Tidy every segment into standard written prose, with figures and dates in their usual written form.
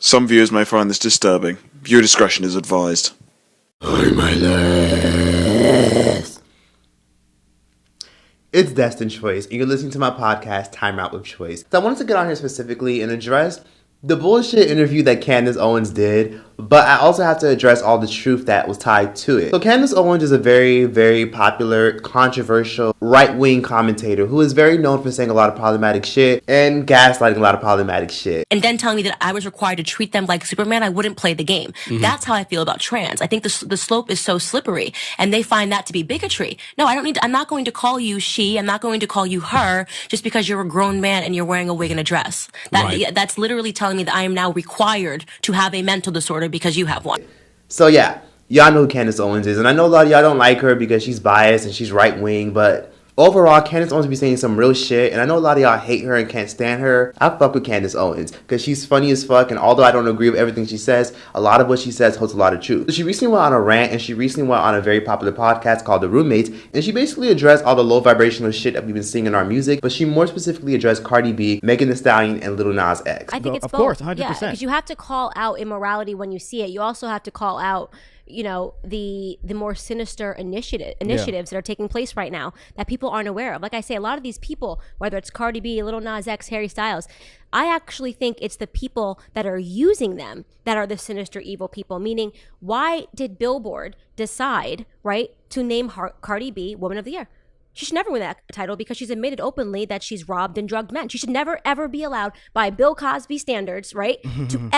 Some viewers may find this disturbing. Viewer discretion is advised. It's Destined Choice, and you're listening to my podcast, Time Out with Choice. So I wanted to get on here specifically and address the bullshit interview that Candace Owens did, but I also have to address all the truth that was tied to it. So Candace Owens is a very, very popular, controversial, right-wing commentator who is very known for saying a lot of problematic shit and gaslighting a lot of problematic shit. And then telling me that I was required to treat them like Superman, I wouldn't play the game. That's how I feel about trans. I think the slope is so slippery, and they find that to be bigotry. No, I'm not going to call you she, I'm not going to call you her, just because you're a grown man and you're wearing a wig and a dress. That's literally telling me that I am now required to have a mental disorder because you have one. So yeah, y'all know who Candace Owens is, and I know a lot of y'all don't like her because she's biased and she's right-wing, but overall, Candace Owens be saying some real shit, and I know a lot of y'all hate her and can't stand her. I fuck with Candace Owens because she's funny as fuck, and although I don't agree with everything she says, a lot of what she says holds a lot of truth. So she recently went on a rant, and she recently went on a very popular podcast called The Roommates, and she basically addressed all the low vibrational shit that we've been seeing in our music, but she more specifically addressed Cardi B, Megan Thee Stallion, and Lil Nas X. I think it's of both. course, 100%. Yeah, because you have to call out immorality when you see it. You also have to call out, you know, the more sinister initiatives that are taking place right now that people aren't aware of. Like I say, a lot of these people, whether it's Cardi B, Lil Nas X, Harry Styles, I actually think it's the people that are using them that are the sinister, evil people. Meaning, why did Billboard decide, right, to name Cardi B Woman of the Year? She should never win that title because she's admitted openly that she's robbed and drugged men. She should never, ever be allowed by Bill Cosby standards, right?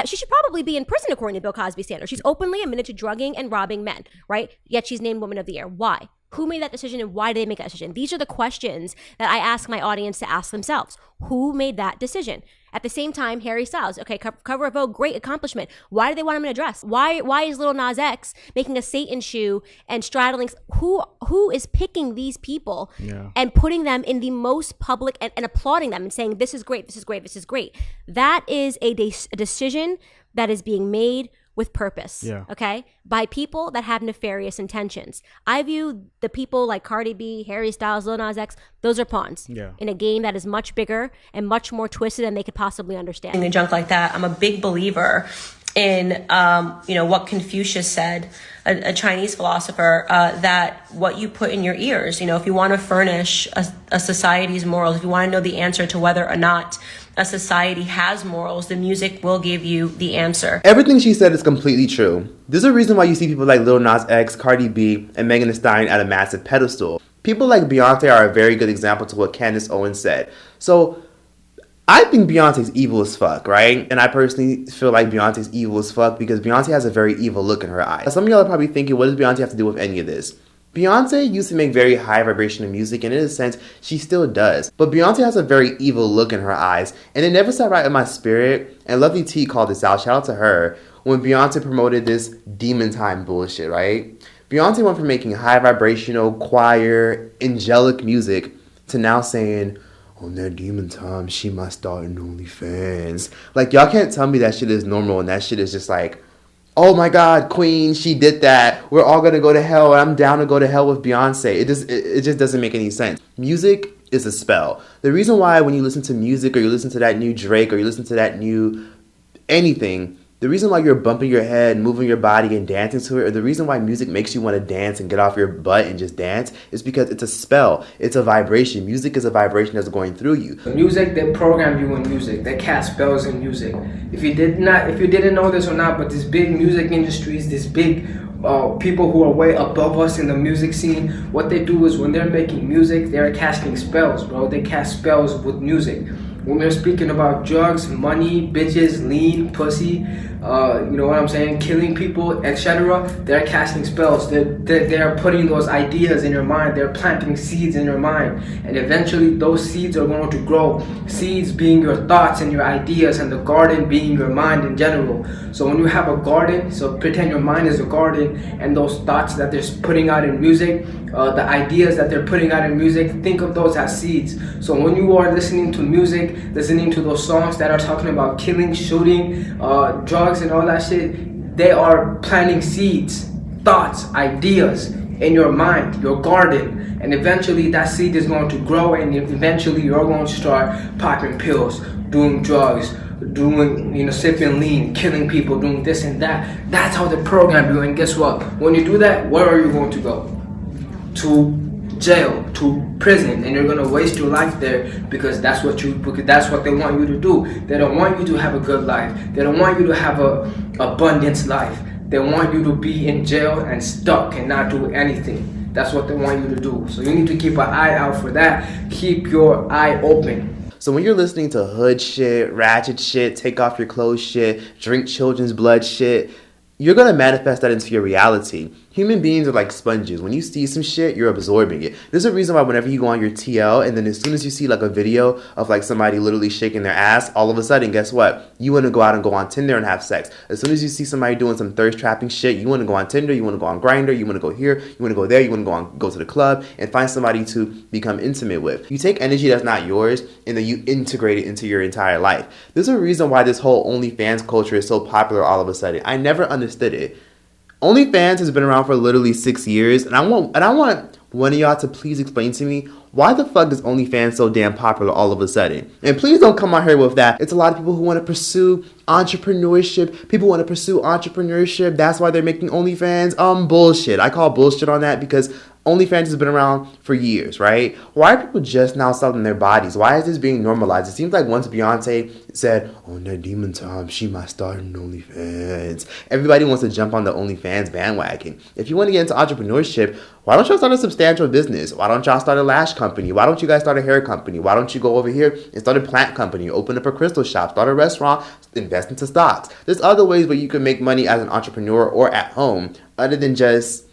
She should probably be in prison according to Bill Cosby standards. She's openly admitted to drugging and robbing men, right? Yet she's named Woman of the Year. Why? Who made that decision and why did they make that decision? These are the questions that I ask my audience to ask themselves. Who made that decision? At the same time, Harry Styles, okay, cover of Vogue, great accomplishment. Why do they want him in a dress? Why is Lil Nas X making a Satan shoe and straddling? Who is picking these people and putting them in the most public and applauding them and saying, this is great, this is great, this is great? That is a decision that is being made with purpose, okay, by people that have nefarious intentions. I view the people like Cardi B, Harry Styles, Lil Nas X, those are pawns in a game that is much bigger and much more twisted than they could possibly understand. And junk like that. I'm a big believer in, what Confucius said, a Chinese philosopher, that what you put in your ears, if you want to furnish a society's morals, if you want to know the answer to whether or not a society has morals, the music will give you the answer. Everything she said is completely true. There's a reason why you see people like Lil Nas X, Cardi B, and Megan Thee Stallion at a massive pedestal. People like Beyonce are a very good example to what Candace Owens said. So I think Beyonce's evil as fuck, right? And I personally feel like Beyonce's evil as fuck because Beyonce has a very evil look in her eyes. Some of y'all are probably thinking, what does Beyonce have to do with any of this? Beyonce used to make very high vibrational music, and in a sense, she still does. But Beyonce has a very evil look in her eyes, and it never sat right in my spirit. And Lovely T called this out. Shout out to her when Beyonce promoted this demon time bullshit, right? Beyonce went from making high vibrational, choir, angelic music to now saying, on that demon time, she must start an OnlyFans. Like, y'all can't tell me that shit is normal, and that shit is just like, oh my God, Queen, she did that. We're all gonna go to hell, and I'm down to go to hell with Beyonce. It just doesn't make any sense. Music is a spell. The reason why when you listen to music or you listen to that new Drake or you listen to that new anything, the reason why you're bumping your head, moving your body and dancing to it, or the reason why music makes you want to dance and get off your butt and just dance is because it's a spell. It's a vibration. Music is a vibration that's going through you. Music, they program you in music. They cast spells in music. If you didn't know this or not, but these big music industries, these big people who are way above us in the music scene, what they do is when they're making music, they're casting spells, bro. They cast spells with music. When they're speaking about drugs, money, bitches, lean, pussy, you know what I'm saying, killing people, etc., they're casting spells. They're putting those ideas in your mind. They're planting seeds in your mind. And eventually those seeds are going to grow. Seeds being your thoughts and your ideas, and the garden being your mind in general. So when you have a garden, so pretend your mind is a garden, and those thoughts that they're putting out in music, the ideas that they're putting out in music, think of those as seeds. So when you are listening to music, listening to those songs that are talking about killing, shooting, drugs and all that shit, they are planting seeds, thoughts, ideas in your mind, your garden, and eventually that seed is going to grow, and eventually you're going to start popping pills, doing drugs, doing, sipping lean, killing people, doing this and that. That's how they program you. And guess what? When you do that, where are you going to go? To jail, to prison, and you're gonna waste your life there because that's what they want you to do. They don't want you to have a good life. They don't want you to have a abundance life. They want you to be in jail and stuck and not do anything. That's what they want you to do. So you need to keep an eye out for that. Keep your eye open. So when you're listening to hood shit, ratchet shit, take off your clothes shit, drink children's blood shit, you're going to manifest that into your reality. Human beings are like sponges. When you see some shit, you're absorbing it. There's a reason why whenever you go on your TL and then as soon as you see like a video of like somebody literally shaking their ass, all of a sudden, guess what? You want to go out and go on Tinder and have sex. As soon as you see somebody doing some thirst trapping shit, you want to go on Tinder, you want to go on Grindr, you want to go here, you want to go there, you want to go to the club and find somebody to become intimate with. You take energy that's not yours and then you integrate it into your entire life. There's a reason why this whole OnlyFans culture is so popular all of a sudden. I never understood it. OnlyFans has been around for literally 6 years, and I want one of y'all to please explain to me why the fuck is OnlyFans so damn popular all of a sudden? And please don't come out here with that. It's a lot of people who want to pursue entrepreneurship. People want to pursue entrepreneurship. That's why they're making OnlyFans. Bullshit. I call bullshit on that because OnlyFans has been around for years, right? Why are people just now selling their bodies? Why is this being normalized? It seems like once Beyonce said, on that demon time, she might start an OnlyFans. Everybody wants to jump on the OnlyFans bandwagon. If you want to get into entrepreneurship, why don't y'all start a substantial business? Why don't y'all start a lash company? Why don't you guys start a hair company? Why don't you go over here and start a plant company, open up a crystal shop, start a restaurant, invest into stocks? There's other ways where you can make money as an entrepreneur or at home other than just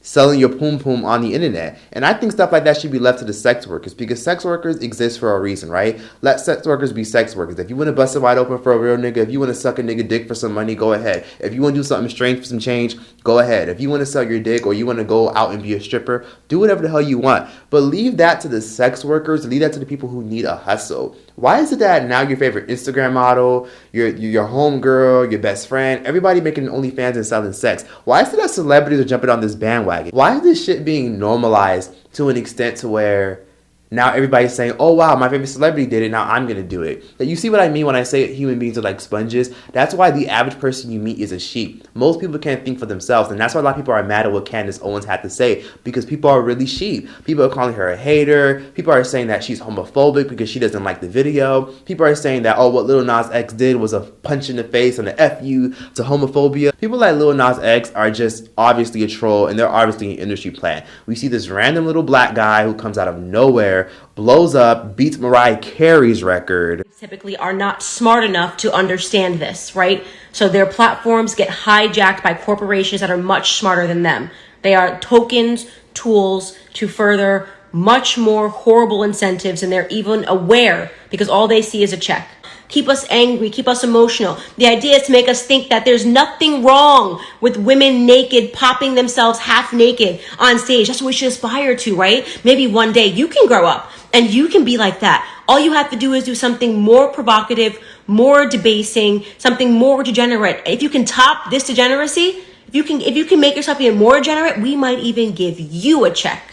selling your poom poom on the internet. And I think stuff like that should be left to the sex workers because sex workers exist for a reason, right? Let sex workers be sex workers. If you want to bust it wide open for a real nigga, if you want to suck a nigga dick for some money, go ahead. If you want to do something strange for some change, go ahead. If you want to sell your dick or you want to go out and be a stripper, do whatever the hell you want. But leave that to the sex workers, leave that to the people who need a hustle. Why is it that now your favorite Instagram model, your homegirl, your best friend, everybody making OnlyFans and selling sex? Why is it that celebrities are jumping on this bandwagon? Why is this shit being normalized to an extent to where now everybody's saying, oh wow, my favorite celebrity did it, now I'm gonna do it? You see what I mean when I say human beings are like sponges? That's why the average person you meet is a sheep. Most people can't think for themselves, and that's why a lot of people are mad at what Candace Owens had to say, because people are really sheep. People are calling her a hater. People are saying that she's homophobic because she doesn't like the video. People are saying that, oh, what Lil Nas X did was a punch in the face and an F you to homophobia. People like Lil Nas X are just obviously a troll, and they're obviously an industry plant. We see this random little black guy who comes out of nowhere, blows up, beats Mariah Carey's record. Typically are not smart enough to understand this, right? So their platforms get hijacked by corporations that are much smarter than them. They are tokens, tools to further much more horrible incentives, and they're even aware because all they see is a check. Keep us angry, keep us emotional. The idea is to make us think that there's nothing wrong with women naked, popping themselves half naked on stage. That's what we should aspire to, right? Maybe one day you can grow up and you can be like that. All you have to do is do something more provocative, more debasing, something more degenerate. If you can top this degeneracy, if you can make yourself even more degenerate, we might even give you a check.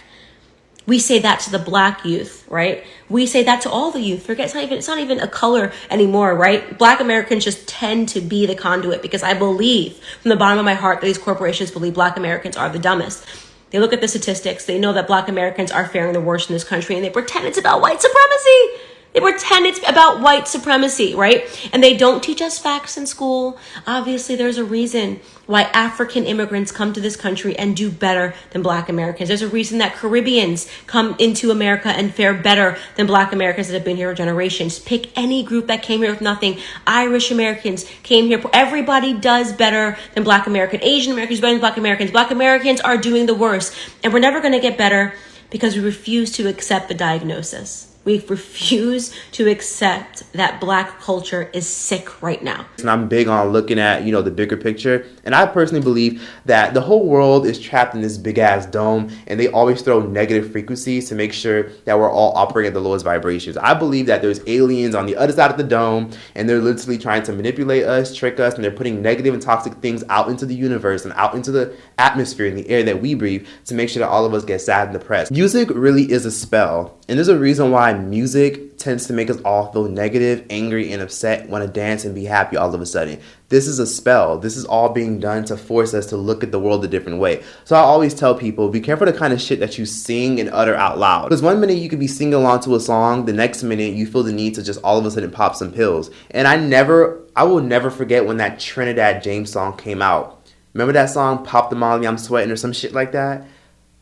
We say that to the black youth, right? We say that to all the youth. Forget, it's not even a color anymore, right? Black Americans just tend to be the conduit because I believe from the bottom of my heart that these corporations believe black Americans are the dumbest. They look at the statistics. They know that black Americans are faring the worst in this country, and they pretend it's about white supremacy. They pretend it's about white supremacy, right? And they don't teach us facts in school. Obviously, there's a reason why African immigrants come to this country and do better than black Americans. There's a reason that Caribbeans come into America and fare better than black Americans that have been here for generations. Pick any group that came here with nothing. Irish Americans came here. Everybody does better than black American. Asian Americans better than black Americans. Black Americans are doing the worst. And we're never going to get better because we refuse to accept the diagnosis. We refuse to accept that black culture is sick right now. And I'm big on looking at, the bigger picture. And I personally believe that the whole world is trapped in this big ass dome, and they always throw negative frequencies to make sure that we're all operating at the lowest vibrations. I believe that there's aliens on the other side of the dome, and they're literally trying to manipulate us, trick us, and they're putting negative and toxic things out into the universe and out into the atmosphere and the air that we breathe to make sure that all of us get sad and depressed. Music really is a spell. And there's a reason why music tends to make us all feel negative, angry, and upset, want to dance and be happy all of a sudden. This is a spell. This is all being done to force us to look at the world a different way. So I always tell people, be careful the kind of shit that you sing and utter out loud. Because one minute you could be singing along to a song, the next minute you feel the need to just all of a sudden pop some pills. And I will never forget when that Trinidad James song came out. Remember that song, Pop the Molly, I'm Sweating, or some shit like that?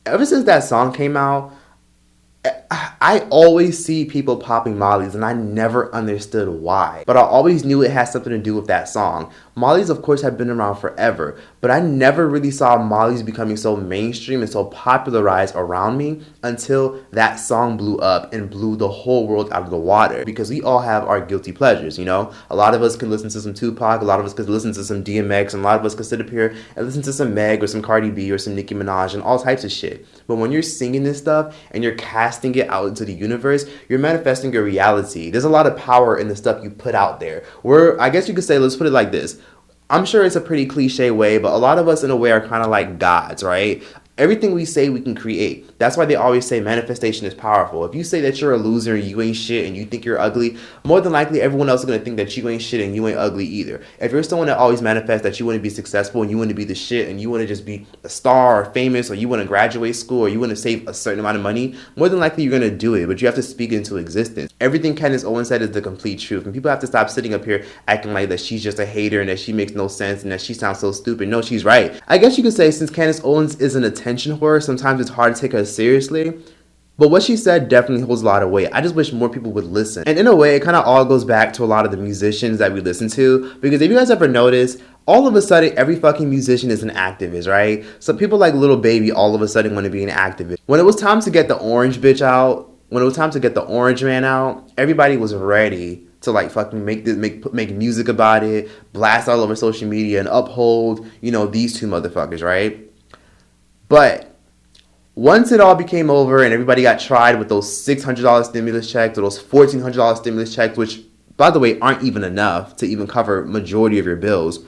Ever since that song came out, I always see people popping mollies, and I never understood why. But I always knew it had something to do with that song. Mollies, of course, have been around forever, but I never really saw mollies becoming so mainstream and so popularized around me until that song blew up and blew the whole world out of the water. Because we all have our guilty pleasures, you know? A lot of us can listen to some Tupac, a lot of us could listen to some DMX, and a lot of us could sit up here and listen to some Meg or some Cardi B or some Nicki Minaj and all types of shit. But when you're singing this stuff and you're casting it out into the universe, you're manifesting your reality. There's a lot of power in the stuff you put out there. I guess you could say, let's put it like this. I'm sure it's a pretty cliche way, but a lot of us in a way are kind of like gods, right? Everything we say, we can create. That's why they always say manifestation is powerful. If you say that you're a loser and you ain't shit and you think you're ugly, more than likely everyone else is going to think that you ain't shit and you ain't ugly either. If you're someone that always manifests that you want to be successful and you want to be the shit and you want to just be a star or famous or you want to graduate school or you want to save a certain amount of money, more than likely you're going to do it, but you have to speak it into existence. Everything Candace Owens said is the complete truth, and people have to stop sitting up here acting like that she's just a hater and that she makes no sense and that she sounds so stupid. No, she's right. I guess you could say since Candace Owens is an attention whore, sometimes it's hard to take her seriously. But what she said definitely holds a lot of weight. I just wish more people would listen. And in a way, it kind of all goes back to a lot of the musicians that we listen to. Because if you guys ever notice, all of a sudden, every fucking musician is an activist, right? So people like Lil Baby all of a sudden want to be an activist. When it was time to get the orange bitch out, when it was time to get the orange man out, everybody was ready to like fucking make music about it, blast all over social media and uphold, you know, these two motherfuckers, right? But once it all became over and everybody got tried with those $600 stimulus checks or those $1,400 stimulus checks, which, by the way, aren't even enough to even cover majority of your bills,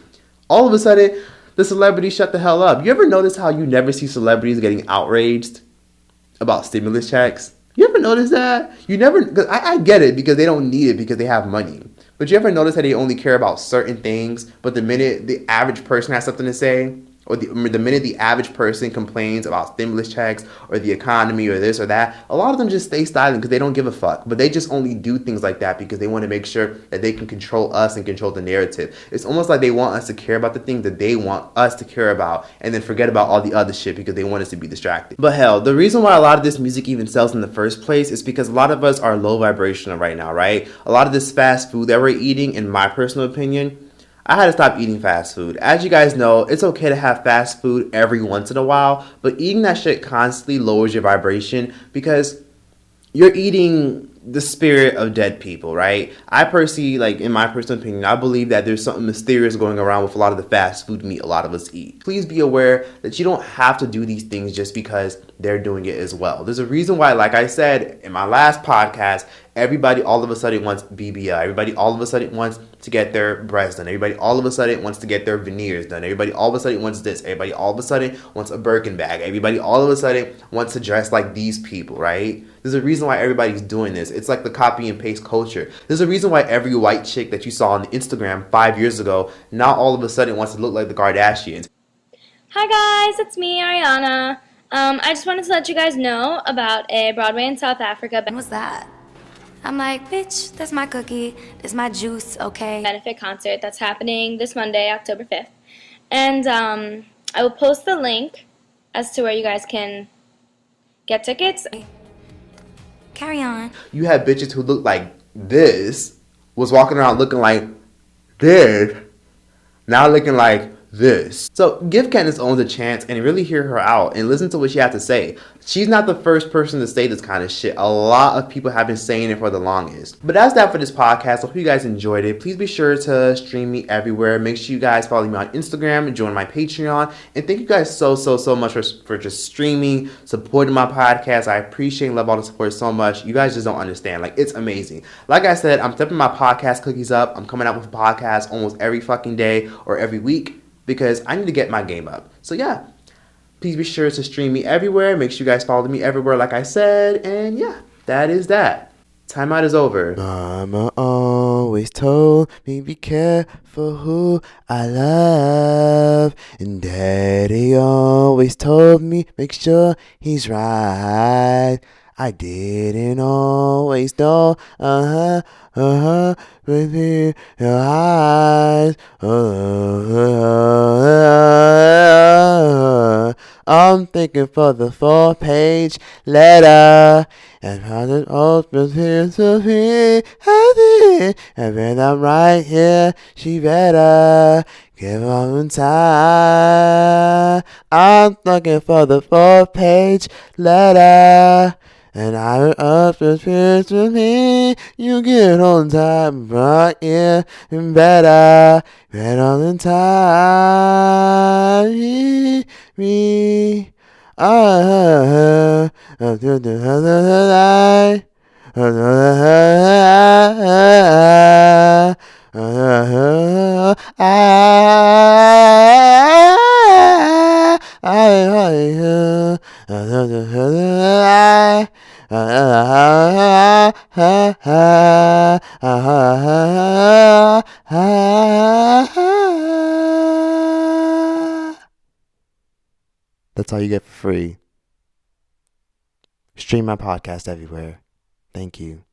all of a sudden, the celebrities shut the hell up. You ever notice how you never see celebrities getting outraged about stimulus checks? You ever notice that? You never, cause I get it because they don't need it because they have money. But you ever notice that they only care about certain things, but the minute the average person has something to say, or the minute the average person complains about stimulus checks or the economy or this or that, a lot of them just stay silent because they don't give a fuck. But they just only do things like that because they want to make sure that they can control us and control the narrative. It's almost like they want us to care about the things that they want us to care about and then forget about all the other shit because they want us to be distracted. But hell, the reason why a lot of this music even sells in the first place is because a lot of us are low vibrational right now, right? A lot of this fast food that we're eating, in my personal opinion, I had to stop eating fast food. As you guys know, it's okay to have fast food every once in a while, but eating that shit constantly lowers your vibration because you're eating the spirit of dead people, right? I personally, like in my personal opinion, I believe that there's something mysterious going around with a lot of the fast food meat a lot of us eat. Please be aware that you don't have to do these things just because they're doing it as well. There's a reason why, like I said in my last podcast, everybody all of a sudden wants BBL. Everybody all of a sudden wants to get their breasts done. Everybody all of a sudden wants to get their veneers done. Everybody all of a sudden wants this. Everybody all of a sudden wants a Birkin bag. Everybody all of a sudden wants to dress like these people, right? There's a reason why everybody's doing this. It's like the copy and paste culture. There's a reason why every white chick that you saw on Instagram 5 years ago now all of a sudden wants to look like the Kardashians. Hi guys, it's me, Ariana. I just wanted to let you guys know about a Broadway in South Africa. What's that? I'm like, bitch, that's my cookie, that's my juice, okay? Benefit concert that's happening this Monday, October 5th. And I will post the link as to where you guys can get tickets. Carry on. You had bitches who looked like this, was walking around looking like this, now looking like this. So give Candace Owens a chance and really hear her out and listen to what she has to say. She's not the first person to say this kind of shit. A lot of people have been saying it for the longest. But that's that for this podcast. I hope you guys enjoyed it. Please be sure to stream me everywhere. Make sure you guys follow me on Instagram and join my Patreon. And thank you guys so much for just streaming, supporting my podcast. I appreciate and love all the support so much. You guys just don't understand. Like, it's amazing. Like I said, I'm stepping my podcast cookies up. I'm coming out with a podcast almost every fucking day or every week, because I need to get my game up. So yeah, please be sure to stream me everywhere. Make sure you guys follow me everywhere like I said. And yeah, that is that. Timeout is over. Mama always told me be careful who I love. And Daddy always told me make sure he's right. I didn't always know, with your eyes. I'm thinking for the 4-page letter. And how it opens here to me, and when I'm right here, she better give on time. I'm looking for the 4-page letter. And I up the fears to me. You get on time, right here, and better than time. Me. Until the other night. That's all you get for free. Stream my podcast everywhere. Thank you.